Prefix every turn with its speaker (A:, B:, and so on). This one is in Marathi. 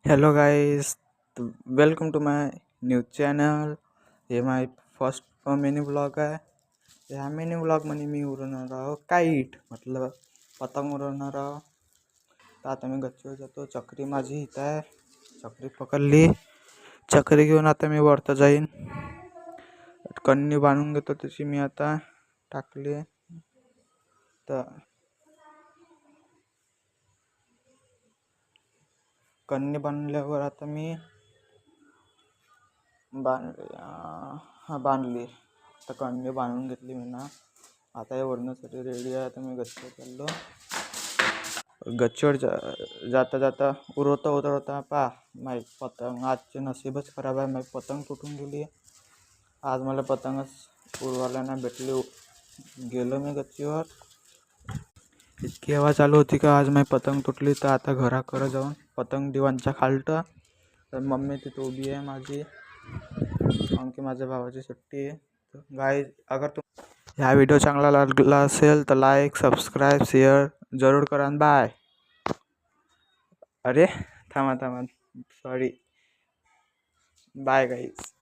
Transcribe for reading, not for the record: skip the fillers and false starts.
A: Hello guys, welcome to my new channel. Hey my first mini blog आहे. ह्या मिनी ब्लॉगमध्ये मी उडवणार आहो काईट मतलब पतंग उडवणार आहो. तर आता मी गच्चीवर जातो. चक्री माझी इथं आहे. चक्री पकडली. चक्री घेऊन आता मी वरती जाईन. कन्नी बांधून घेतो तशी मी आता टाकली. तर कन्नी बांधल्यावर आता मी बांधली. तर कन्नी बांधून घेतली मी ना. आता हे ओढण्यासाठी रेडी आहे. आता मी गच्चीवर चाललो. गच्चीवर जाता जाता उतरवता माई पतंग आजचे नशीबच खराब आहे. माझी पतंग तुटून गेली. आज मला पतंगच उडवायला नाही भेटली. गेलो मी गच्चीवर. इतकी हवा चालू होती का आज माझी पतंग तुटली. तर आता घराकडे जाऊन पतंग दिवाणच्या खालतं. तर मम्मी तिथे उभी आहे माझी, कारण की माझ्या भावाची सुट्टी आहे. तर गाईज, अगर ह्या व्हिडिओ चांगला लागला असेल तर लाईक, सबस्क्राईब, शेअर जरूर करा. बाय. अरे थांबा, सॉरी. Bye guys.